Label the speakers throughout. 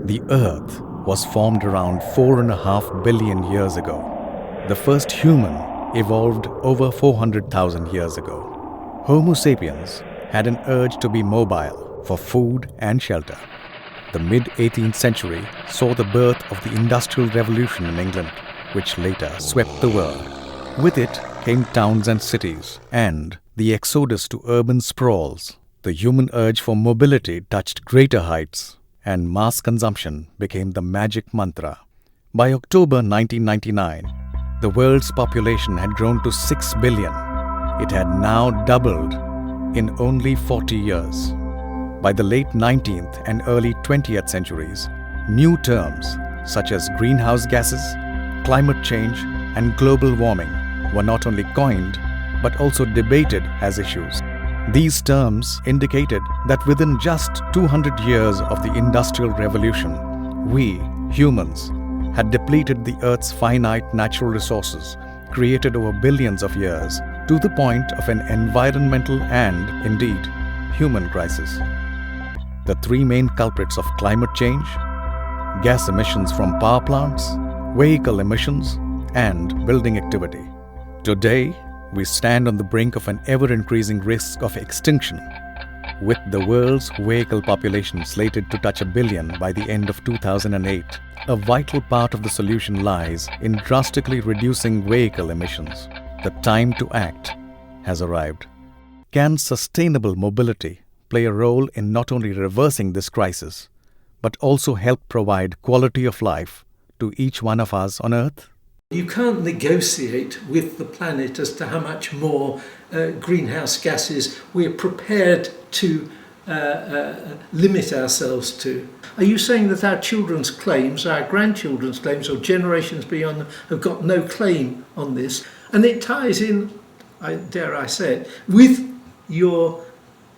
Speaker 1: The Earth was formed around 4.5 billion years ago. The first human evolved over 400,000 years ago. Homo sapiens had an urge to be mobile for food and shelter. The mid-18th century saw the birth of the Industrial Revolution in England, which later swept the world. With it came towns and cities, and the exodus to urban sprawls. The human urge for mobility touched greater heights, and mass consumption became the magic mantra. By October 1999, the world's population had grown to 6 billion. It had now doubled in only 40 years. By the late 19th and early 20th centuries, new terms such as greenhouse gases, climate change, and global warming were not only coined but also debated as issues. These terms indicated that within just 200 years of the Industrial Revolution, we, humans, had depleted the Earth's finite natural resources created over billions of years to the point of an environmental and, indeed, human crisis. The three main culprits of climate change: gas emissions from power plants, vehicle emissions, and building activity. Today, we stand on the brink of an ever-increasing risk of extinction. With the world's vehicle population slated to touch 1 billion by the end of 2008, a vital part of the solution lies in drastically reducing vehicle emissions. The time to act has arrived. Can sustainable mobility play a role in not only reversing this crisis, but also help provide quality of life to each one of us on Earth?
Speaker 2: You can't negotiate with the planet as to how much more greenhouse gases we're prepared to limit ourselves to. Are you saying that our children's claims, our grandchildren's claims, or generations beyond them have got no claim on this? And it ties in, dare I say it, with your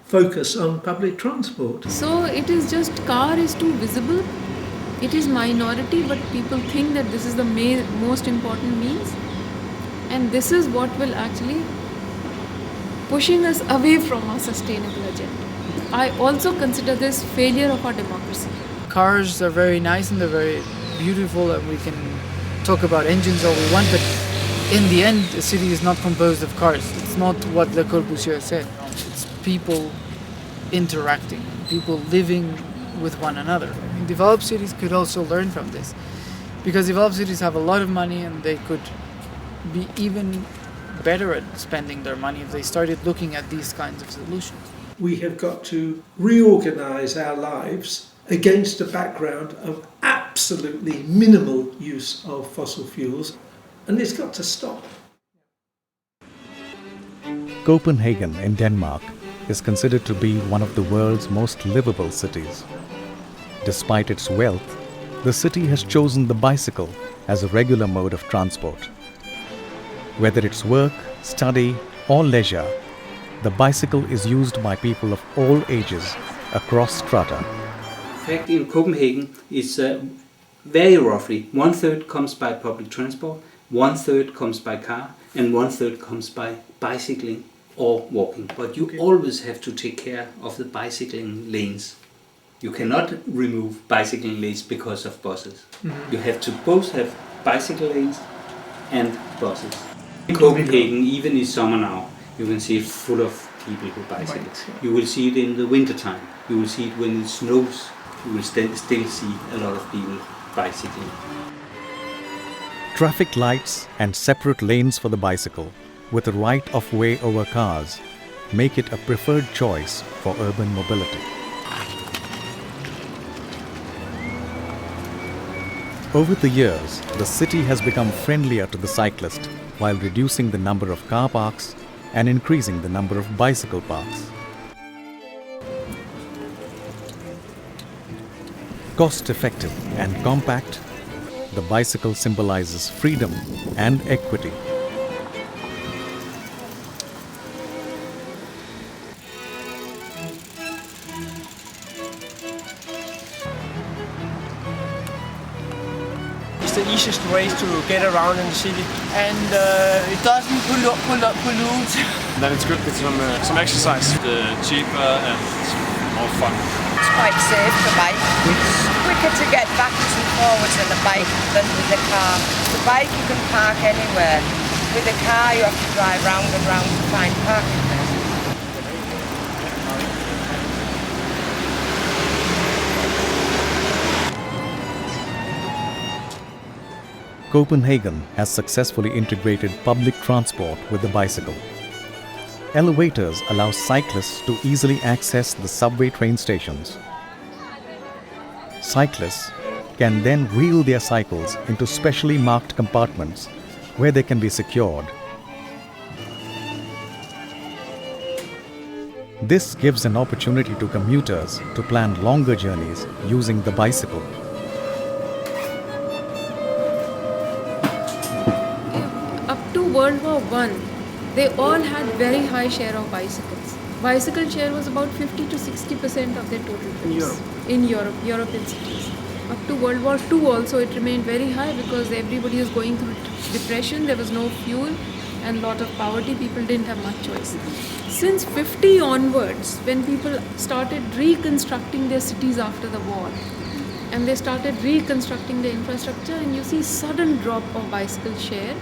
Speaker 2: focus on public transport.
Speaker 3: So it is just car is too visible. It is minority, but people think that this is the most important means, and this is what will actually pushing us away from our sustainable agenda. I also consider this failure of our democracy.
Speaker 4: Cars are very nice and they're very beautiful, and we can talk about engines all we want, but in the end, a city is not composed of cars. It's not what Le Corbusier said. It's people interacting, people living with one another. Developed cities could also learn from this, because developed cities have a lot of money and they could be even better at spending their money if they started looking at these kinds of solutions.
Speaker 2: We have got to reorganise our lives against a background of absolutely minimal use of fossil fuels, and it's got to stop.
Speaker 1: Copenhagen in Denmark is considered to be one of the world's most livable cities. Despite its wealth, the city has chosen the bicycle as a regular mode of transport. Whether it's work, study, or leisure, the bicycle is used by people of all ages across strata.
Speaker 5: In fact, in Copenhagen, it's very roughly 1/3 comes by public transport, 1/3 comes by car, and 1/3 comes by bicycling or walking. But you always have to take care of the bicycling lanes. You cannot remove bicycling lanes because of buses. Mm-hmm. You have to both have bicycle lanes and buses. In Copenhagen, even in summer now, you can see it full of people who bicycle. Right. You will see it in the winter time. You will see it when it snows. You will still see a lot of people bicycling.
Speaker 1: Traffic lights and separate lanes for the bicycle, with a right of way over cars, make it a preferred choice for urban mobility. Over the years, the city has become friendlier to the cyclist while reducing the number of car parks and increasing the number of bicycle parks. Cost-effective and compact, the bicycle symbolizes freedom and equity.
Speaker 6: It's the easiest way to get around in the city, and it doesn't pollute.
Speaker 7: Then it's good with some exercise.
Speaker 8: The cheaper and
Speaker 7: more fun.
Speaker 8: It's quite safe to bike. It's quicker to get backwards and forwards on the bike than with the car. The bike you can park anywhere. With the car you have to drive round and round to find parking places.
Speaker 1: Copenhagen has successfully integrated public transport with the bicycle. Elevators allow cyclists to easily access the subway train stations. Cyclists can then wheel their cycles into specially marked compartments where they can be secured. This gives an opportunity to commuters to plan longer journeys using the bicycle.
Speaker 3: Up to World War I, they all had very high share of bicycles. Bicycle share was about 50 to 60% of their total trips. In European cities. Up to World War II also it remained very high because everybody was going through depression, there was no fuel and lot of poverty, people didn't have much choice. Since 50 onwards, when people started reconstructing their cities after the war, and they started reconstructing the infrastructure, and you see sudden drop of bicycle share,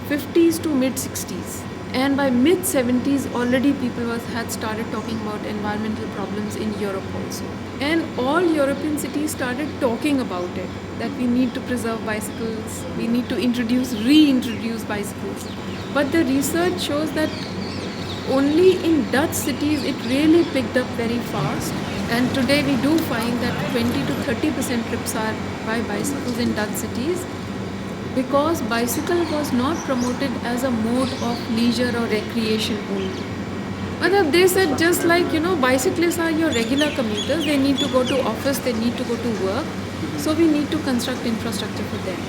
Speaker 3: 50s to mid 60s. And by mid 70s already people had started talking about environmental problems in Europe also. And all European cities started talking about it, that we need to preserve bicycles, we need to reintroduce bicycles. But the research shows that only in Dutch cities it really picked up very fast. And today we do find that 20 to 30% trips are by bicycles in Dutch cities, because bicycle was not promoted as a mode of leisure or recreation only. But they said just like, bicyclists are your regular commuters, they need to go to office, they need to go to work, so we need to construct infrastructure for them.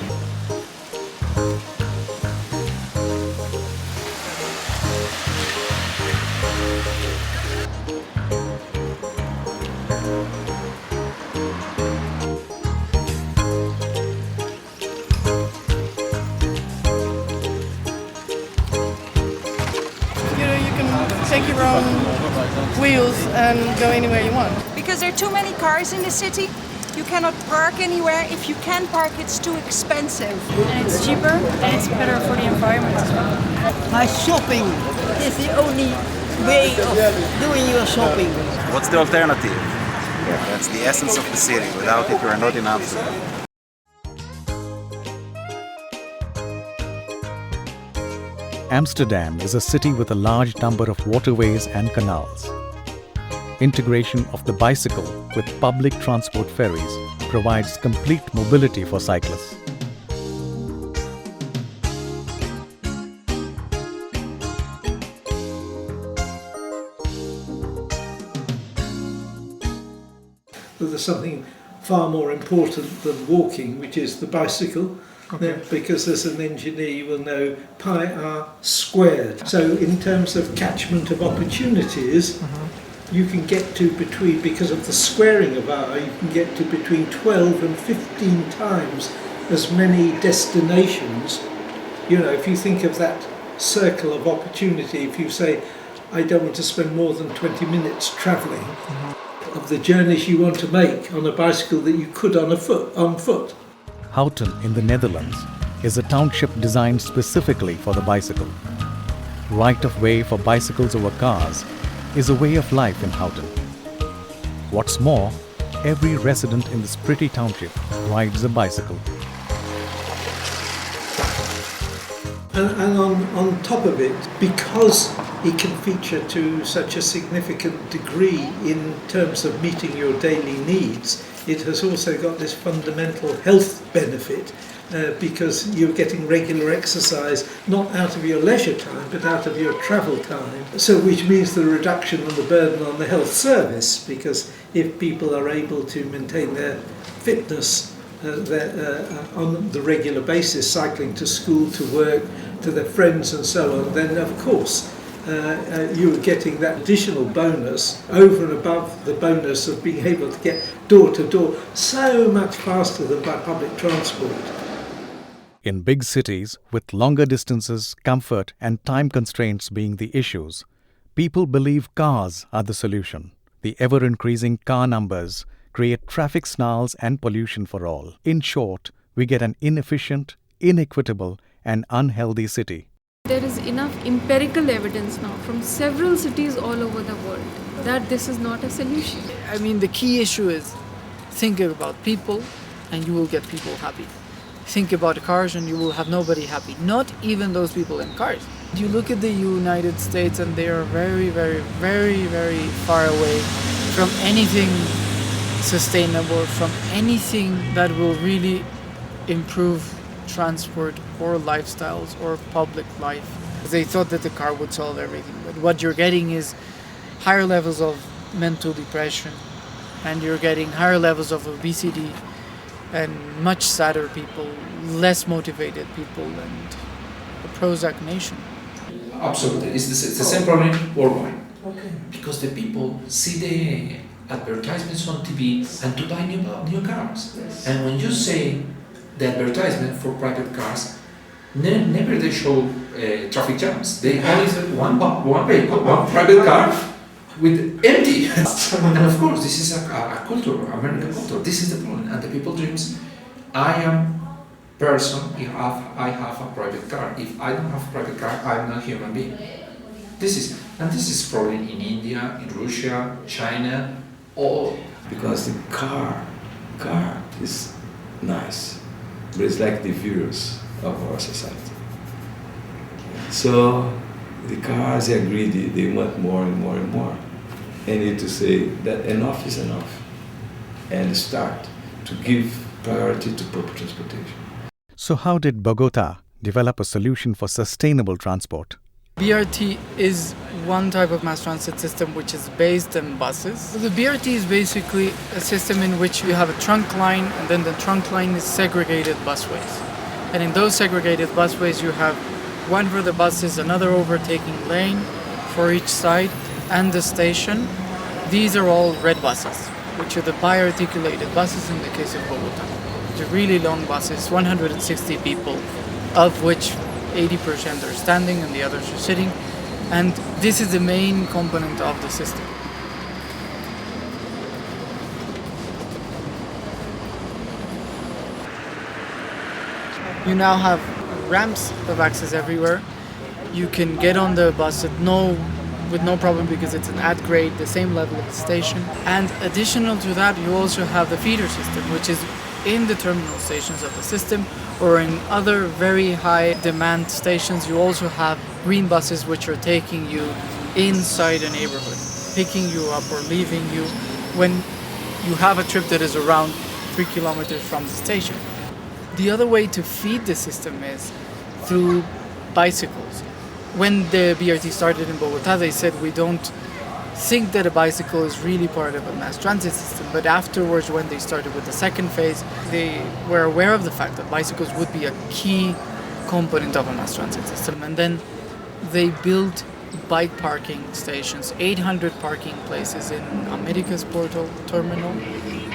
Speaker 9: Take your own wheels and go anywhere you want.
Speaker 8: Because there are too many cars in the city, you cannot park anywhere. If you can park, it's too expensive.
Speaker 10: And it's cheaper and it's better for the environment as well.
Speaker 11: My shopping is the only way of doing your shopping.
Speaker 7: What's the alternative? That's the essence of the city. Without it, you are not in Amsterdam.
Speaker 1: Amsterdam is a city with a large number of waterways and canals. Integration of the bicycle with public transport ferries provides complete mobility for cyclists.
Speaker 2: There's something far more important than walking, which is the bicycle. Okay. Because as an engineer you will know pi r squared. So in terms of catchment of opportunities, you can get to between, because of the squaring of r, you can get to between 12 and 15 times as many destinations. If you think of that circle of opportunity, if you say, I don't want to spend more than 20 minutes travelling, of the journeys you want to make on a bicycle that you could on foot.
Speaker 1: Houten in the Netherlands is a township designed specifically for the bicycle. Right of way for bicycles over cars is a way of life in Houten. What's more, every resident in this pretty township rides a bicycle.
Speaker 2: And on top of it, because it can feature to such a significant degree in terms of meeting your daily needs, it has also got this fundamental health benefit because you're getting regular exercise, not out of your leisure time, but out of your travel time. So which means the reduction on the burden on the health service, because if people are able to maintain their fitness on the regular basis, cycling to school, to work, to their friends and so on, then of course you are getting that additional bonus over and above the bonus of being able to get door to door so much faster than by public transport.
Speaker 1: In big cities, with longer distances, comfort and time constraints being the issues, people believe cars are the solution. The ever-increasing car numbers create traffic snarls and pollution for all. In short, we get an inefficient, inequitable, and unhealthy city.
Speaker 3: There is enough empirical evidence now from several cities all over the world that this is not a solution.
Speaker 4: I mean, the key issue is think about people and you will get people happy. Think about cars and you will have nobody happy. Not even those people in cars. You look at the United States and they are very, very, very, very far away from anything sustainable, from anything that will really improve transport or lifestyles or public life. They thought that the car would solve everything, but what you're getting is higher levels of mental depression, and you're getting higher levels of obesity and much sadder people, less motivated people, and a Prozac nation.
Speaker 12: Absolutely, it's the same problem worldwide. Okay. Because the people see the advertisements on TV and to buy new cars. Yes. And when you say the advertisement for private cars, never they show traffic jams. They only say one vehicle, one private car with empty. And of course, this is a culture, American culture. This is the problem. And the people dreams, I am person if I have a private car. If I don't have a private car, I'm not a human being. This is problem in India, in Russia, China, all.
Speaker 13: Because the car is nice, but it's like the virus of our society. So the cars are greedy, they want more and more and more. And need to say that enough is enough and start to give priority to public transportation.
Speaker 1: So how did Bogota develop a solution for sustainable transport?
Speaker 4: BRT is one type of mass transit system which is based on buses. So the BRT is basically a system in which you have a trunk line, and then the trunk line is segregated busways. And in those segregated busways you have one for the buses, another overtaking lane for each side, and the station. These are all red buses, which are the bi-articulated buses in the case of Bogota. They're really long buses, 160 people, of which 80% are standing and the others are sitting. And this is the main component of the system. You now have ramps of access everywhere. You can get on the bus with no problem because it's an at-grade, the same level of the station. And additional to that, you also have the feeder system, which is in the terminal stations of the system, or in other very high demand stations. You also have green buses which are taking you inside a neighborhood, picking you up or leaving you when you have a trip that is around 3 kilometers from the station. The other way to feed the system is through bicycles. When the BRT started in Bogota, they said we don't think that a bicycle is really part of a mass transit system, but afterwards, when they started with the second phase, they were aware of the fact that bicycles would be a key component of a mass transit system, and then they built bike parking stations, 800 parking places in America's Portal terminal,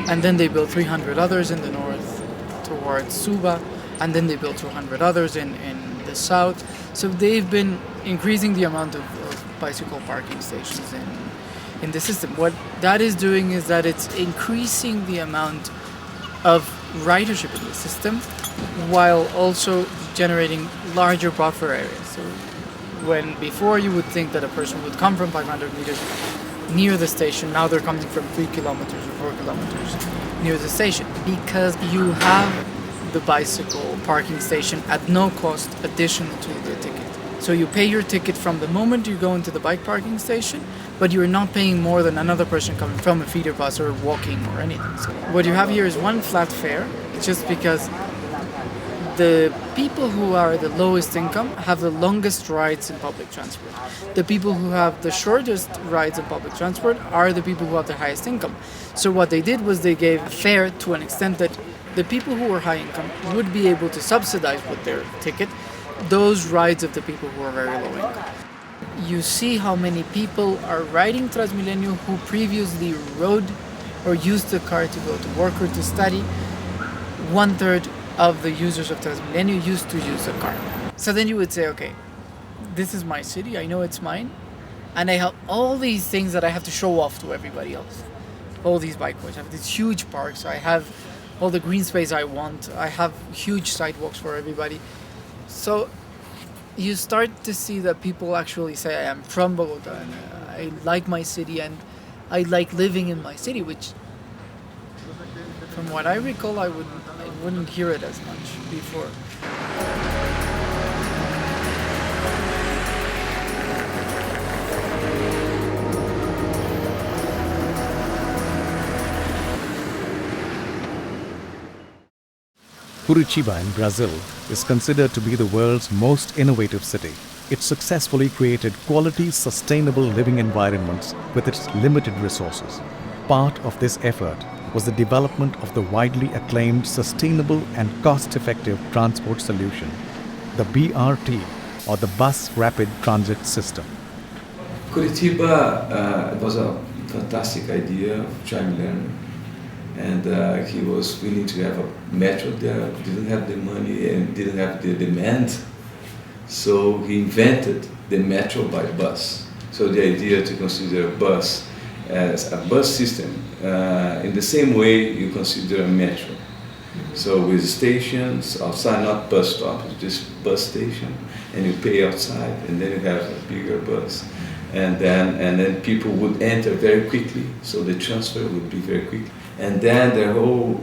Speaker 4: and then they built 300 others in the north towards Suba, and then they built 200 others in the south. So they've been increasing the amount of bicycle parking stations in the system. What that is doing is that it's increasing the amount of ridership in the system while also generating larger buffer areas. So when before you would think that a person would come from 500 meters near the station, now they're coming from 3 kilometers or 4 kilometers near the station because you have the bicycle parking station at no cost additional to the ticket. So you pay your ticket from the moment you go into the bike parking station, but you're not paying more than another person coming from a feeder bus or walking or anything. So what you have here is one flat fare, just because the people who are the lowest income have the longest rides in public transport. The people who have the shortest rides in public transport are the people who have the highest income. So what they did was they gave a fare to an extent that the people who were high income would be able to subsidize with their ticket those rides of the people who are very low income. You see how many people are riding Transmilenio who previously rode or used the car to go to work or to study. 1/3 of the users of Transmilenio used to use a car. So then you would say, okay, this is my city, I know it's mine, And I have all these things that I have to show off to everybody else. All these bike parks. I have these huge parks. I have all the green space I want. I have huge sidewalks for everybody. So you start to see that people actually say, I am from Bogota and I like my city and I like living in my city, which from what I recall, I wouldn't hear it as much before.
Speaker 1: Curitiba in Brazil is considered to be the world's most innovative city. It successfully created quality, sustainable living environments with its limited resources. Part of this effort was the development of the widely acclaimed sustainable and cost-effective transport solution, the BRT, or the Bus Rapid Transit System.
Speaker 13: Curitiba was a fantastic idea of Jaime Lerner. And he was willing to have a metro there, didn't have the money and didn't have the demand. So he invented the metro by bus. So the idea to consider a bus as a bus system in the same way you consider a metro. So with stations outside, not bus stops, just bus station, and you pay outside, and then you have a bigger bus. And then people would enter very quickly, so the transfer would be very quick. And then the whole,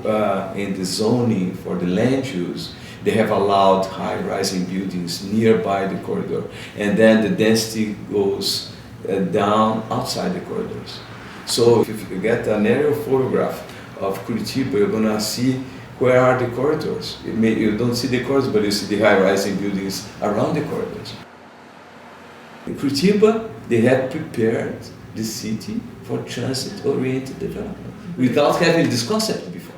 Speaker 13: in the zoning for the land use, they have allowed high-rising buildings nearby the corridor. And then the density goes down outside the corridors. So if you get an aerial photograph of Curitiba, you're gonna see where are the corridors. You don't see the corridors, but you see the high-rising buildings around the corridors. In Curitiba, they had prepared the city for transit-oriented development without having this concept before.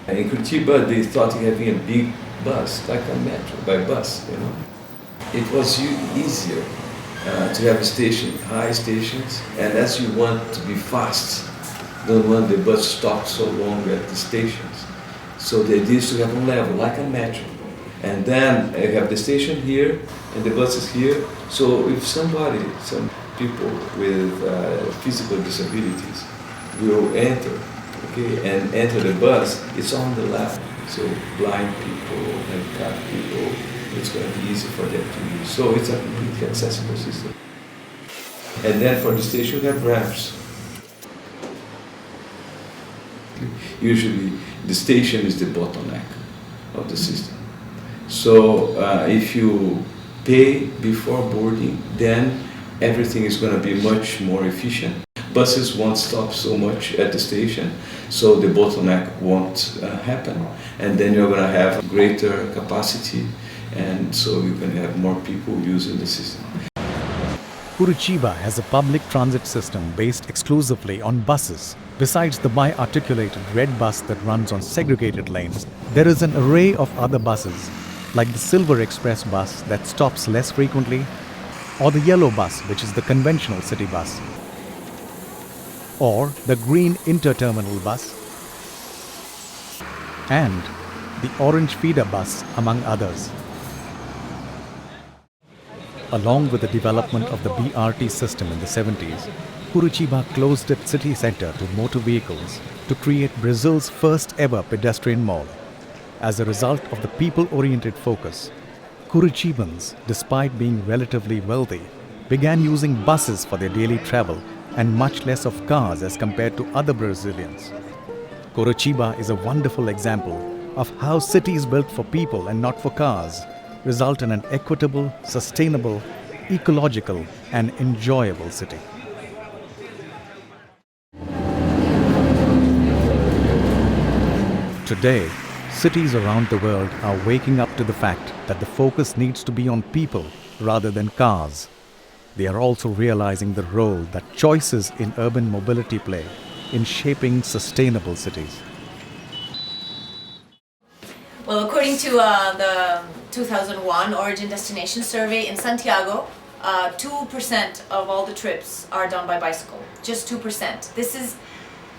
Speaker 13: And in Curitiba, they thought of having a big bus, like a metro, by bus, you know. It was easier to have a station, high stations, and as you want to be fast, don't want the bus stopped so long at the stations. So the idea is to have one level, like a metro. And then you have the station here, and the bus is here. So if some people with physical disabilities will enter, okay, and enter the bus, it's on the left. So blind people, handicapped people, it's going to be easy for them to use. So it's a completely accessible system. And then for the station, you have ramps. Usually, the station is the bottleneck of the system. So if you pay before boarding, then everything is going to be much more efficient. Buses won't stop so much at the station, so the bottleneck won't happen. And then you're going to have greater capacity, and so you can have more people using the system.
Speaker 1: Curitiba has a public transit system based exclusively on buses. Besides the bi-articulated red bus that runs on segregated lanes, there is an array of other buses, like the Silver Express bus that stops less frequently, or the yellow bus, which is the conventional city bus, or the green interterminal bus, and the orange feeder bus, among others. Along with the development of the BRT system in the 70s, Curitiba closed its city center to motor vehicles to create Brazil's first ever pedestrian mall. As a result of the people-oriented focus, Curitibans, despite being relatively wealthy, began using buses for their daily travel and much less of cars as compared to other Brazilians. Curitiba is a wonderful example of how cities built for people and not for cars result in an equitable, sustainable, ecological, and enjoyable city. Today, cities around the world are waking up to the fact that the focus needs to be on people rather than cars. They are also realizing the role that choices in urban mobility play in shaping sustainable cities.
Speaker 14: Well, according to the 2001 Origin Destination Survey in Santiago, 2% of all the trips are done by bicycle. Just 2%. This is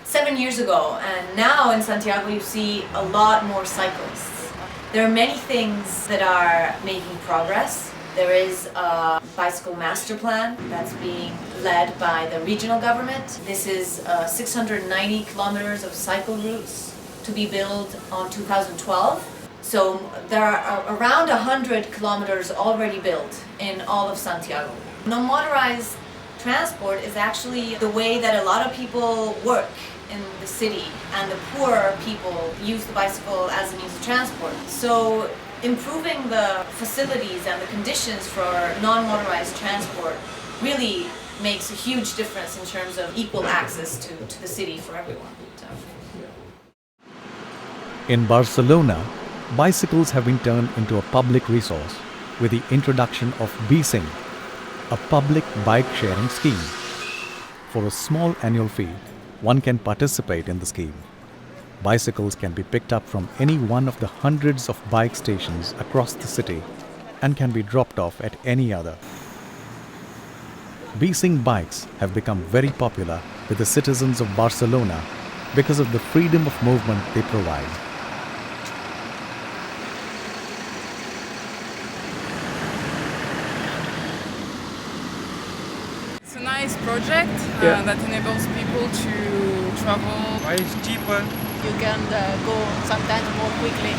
Speaker 14: 7 years ago, and now in Santiago you see a lot more cyclists. There are many things that are making progress. There is a bicycle master plan that's being led by the regional government. This is 690 kilometers of cycle routes to be built on 2012. So there are around 100 kilometers already built in all of Santiago. Non-motorized transport is actually the way that a lot of people work in the city, and the poorer people use the bicycle as a means of transport. So improving the facilities and the conditions for non-motorized transport really makes a huge difference in terms of equal access to the city for everyone. So.
Speaker 1: In Barcelona, bicycles have been turned into a public resource with the introduction of BeSing, a public bike sharing scheme. For a small annual fee, one can participate in the scheme. Bicycles can be picked up from any one of the hundreds of bike stations across the city and can be dropped off at any other. BeSing bikes have become very popular with the citizens of Barcelona because of the freedom of movement they provide.
Speaker 15: It's a nice project that enables people to travel.
Speaker 16: It's cheaper.
Speaker 10: You can go sometimes more quickly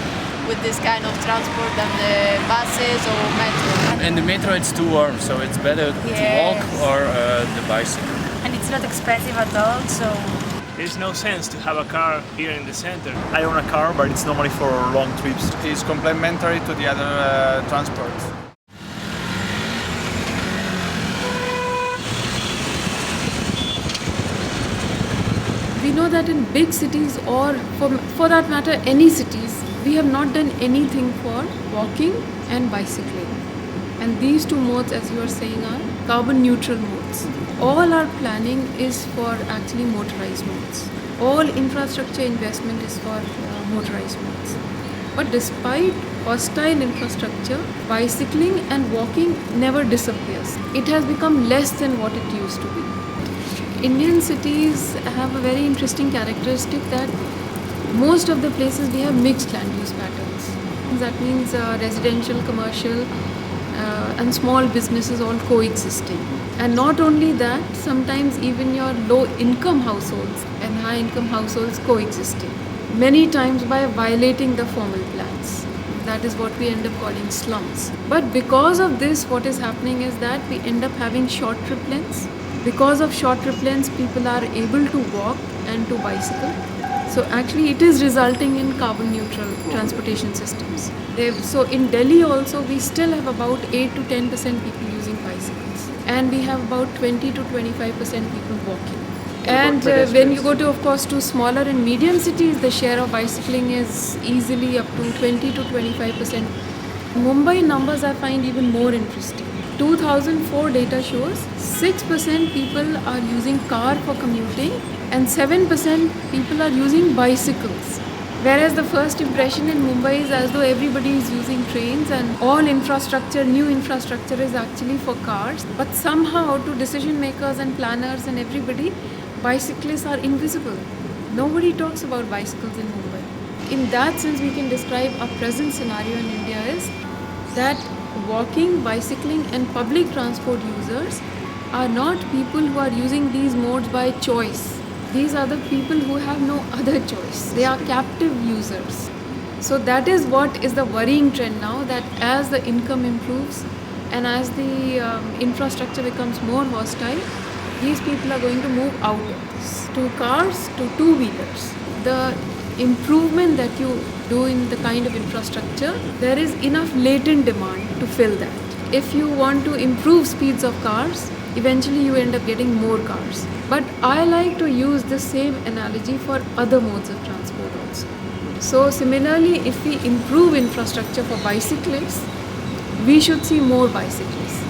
Speaker 10: with this kind of transport than the buses or metro.
Speaker 16: In the metro it's too warm, so it's better to walk or the bicycle.
Speaker 10: And it's not expensive at all, so...
Speaker 6: There's no sense to have a car here in the center.
Speaker 17: I own a car, but it's normally for long trips. It's complementary to the other transport.
Speaker 3: We know that in big cities, or for that matter any cities, we have not done anything for walking and bicycling. And these two modes, as you are saying, are carbon neutral modes. All our planning is for actually motorized modes. All infrastructure investment is for motorized modes. But despite hostile infrastructure, bicycling and walking never disappears. It has become less than what it used to be. Indian cities have a very interesting characteristic that most of the places we have mixed land use patterns. That means residential, commercial and small businesses all coexisting. And not only that, sometimes even your low income households and high income households coexisting. Many times by violating the formal plans. That is what we end up calling slums. But because of this, what is happening is that we end up having short trip lengths. Because of short trip lengths, people are able to walk and to bicycle. So actually it is resulting in carbon neutral transportation systems. So in Delhi also we still have about 8 to 10% people using bicycles. And we have about 20 to 25% people walking. And when you go to, of course, to smaller and medium cities, the share of bicycling is easily up to 20 to 25%. Mumbai numbers I find even more interesting. 2004 data shows 6% people are using car for commuting and 7% people are using bicycles. Whereas the first impression in Mumbai is as though everybody is using trains and all infrastructure, new infrastructure is actually for cars. But somehow to decision makers and planners and everybody, bicyclists are invisible. Nobody talks about bicycles in Mumbai. In that sense, we can describe our present scenario in India is that walking, bicycling and public transport users are not people who are using these modes by choice. These are the people who have no other choice. They are captive users. So that is what is the worrying trend now, that as the income improves and as the infrastructure becomes more hostile, these people are going to move out of this to cars, to two-wheelers. The improvement that you do in the kind of infrastructure, there is enough latent demand to fill that. If you want to improve speeds of cars, eventually you end up getting more cars. But I like to use the same analogy for other modes of transport also. So similarly, if we improve infrastructure for bicyclists, we should see more bicyclists.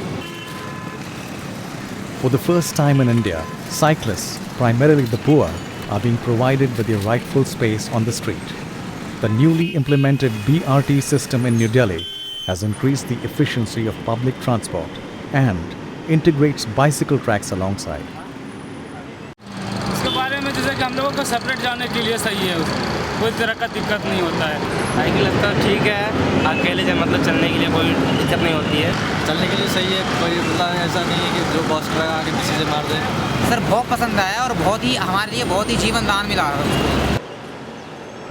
Speaker 1: For the first time in India, cyclists, primarily the poor, are being provided with their rightful space on the street. The newly implemented BRT system in New Delhi has increased the efficiency of public transport and integrates bicycle tracks alongside.
Speaker 6: इसके बारे में जैसे
Speaker 18: है कि हम लोगों को separate जाने के लिए सही है, कोई तरह का दिक्कत नहीं होता है।
Speaker 19: साइकिल लगता है ठीक है, अकेले जब मतलब चलने के लिए कोई दिक्कत नहीं होती है।
Speaker 20: चलने के लिए सही है, कोई मतलब ऐसा नहीं है कि जो बॉस लगा के किसी से मार दे।
Speaker 21: सर बहुत पसंद आया और बहुत ही हमारे लिए बहुत ही जीवन दान मिला।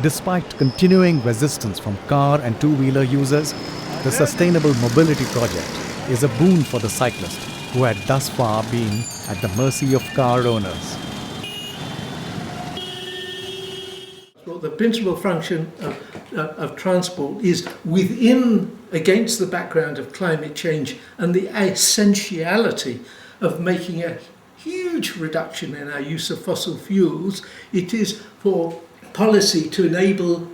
Speaker 1: Despite continuing resistance from car and two-wheeler users, the Sustainable Mobility Project is a boon for the cyclist who had thus far been at the mercy of car owners.
Speaker 2: Well, the principal function of transport is within, against the background of climate change and the essentiality of making a huge reduction in our use of fossil fuels. It is for policy to enable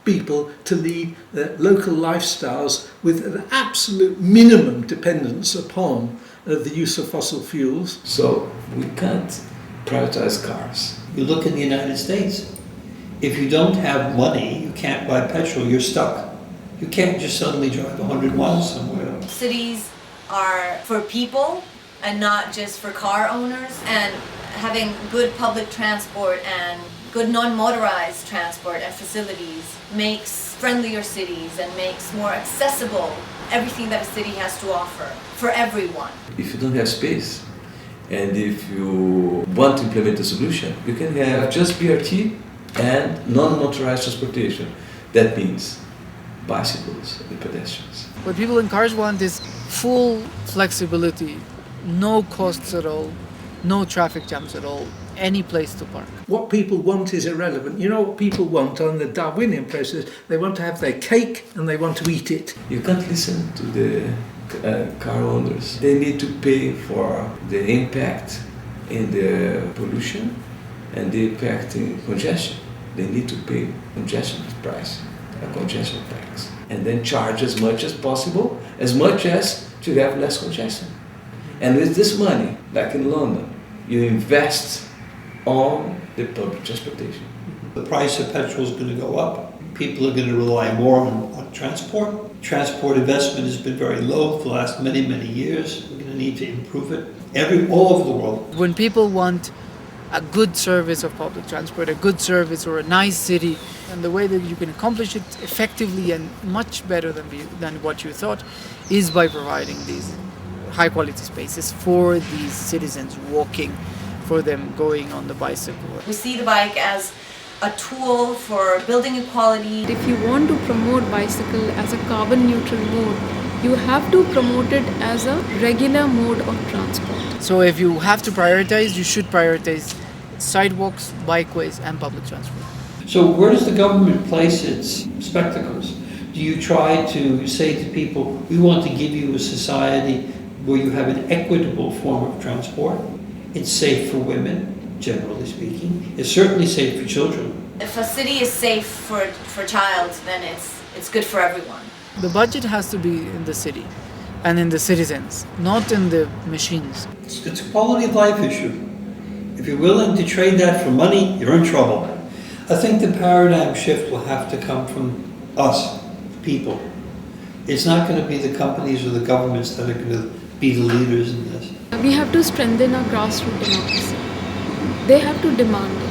Speaker 2: people to lead local lifestyles with an absolute minimum dependence upon the use of fossil fuels.
Speaker 13: So we can't privatize cars.
Speaker 22: You look in the United States, if you don't have money, you can't buy petrol, you're stuck. You can't just suddenly drive 100 miles somewhere.
Speaker 14: Cities are for people and not just for car owners, and having good public transport and good non-motorized transport and facilities makes friendlier cities and makes more accessible everything that a city has to offer for everyone.
Speaker 13: If you don't have space and if you want to implement a solution, you can have just BRT and non-motorized transportation. That means bicycles and pedestrians.
Speaker 4: What people in cars want is full flexibility, no costs at all, no traffic jams at all, any place to park.
Speaker 2: What people want is irrelevant. You know what people want on the Darwinian process? They want to have their cake and they want to eat it.
Speaker 13: You can't listen to the car owners. They need to pay for the impact in the pollution and the impact in congestion. They need to pay congestion price, a congestion tax, and then charge as much as possible, as much as to have less congestion. And with this money, like in London, you invest on the public transportation.
Speaker 22: The price of petrol is going to go up. People are going to rely more on transport. Transport investment has been very low for the last many, many years. We're going to need to improve it all over the world.
Speaker 4: When people want a good service of public transport, a good service or a nice city, and the way that you can accomplish it effectively and much better than what you thought is by providing these high quality spaces for these citizens walking, for them going on the bicycle.
Speaker 14: We see the bike as a tool for building equality.
Speaker 3: If you want to promote bicycle as a carbon neutral mode, you have to promote it as a regular mode of transport.
Speaker 4: So if you have to prioritize, you should prioritize sidewalks, bikeways and public transport.
Speaker 22: So where does the government place its spectacles? Do you try to say to people, we want to give you a society where you have an equitable form of transport? It's safe for women, generally speaking. It's certainly safe for children.
Speaker 14: If a city is safe for a child, then it's good for everyone.
Speaker 4: The budget has to be in the city and in the citizens, not in the machines.
Speaker 22: It's a quality of life issue. If you're willing to trade that for money, you're in trouble. I think the paradigm shift will have to come from us, people. It's not going to be the companies or the governments that are going to be the leaders in this.
Speaker 3: We have to strengthen our grassroots democracy. They have to demand it.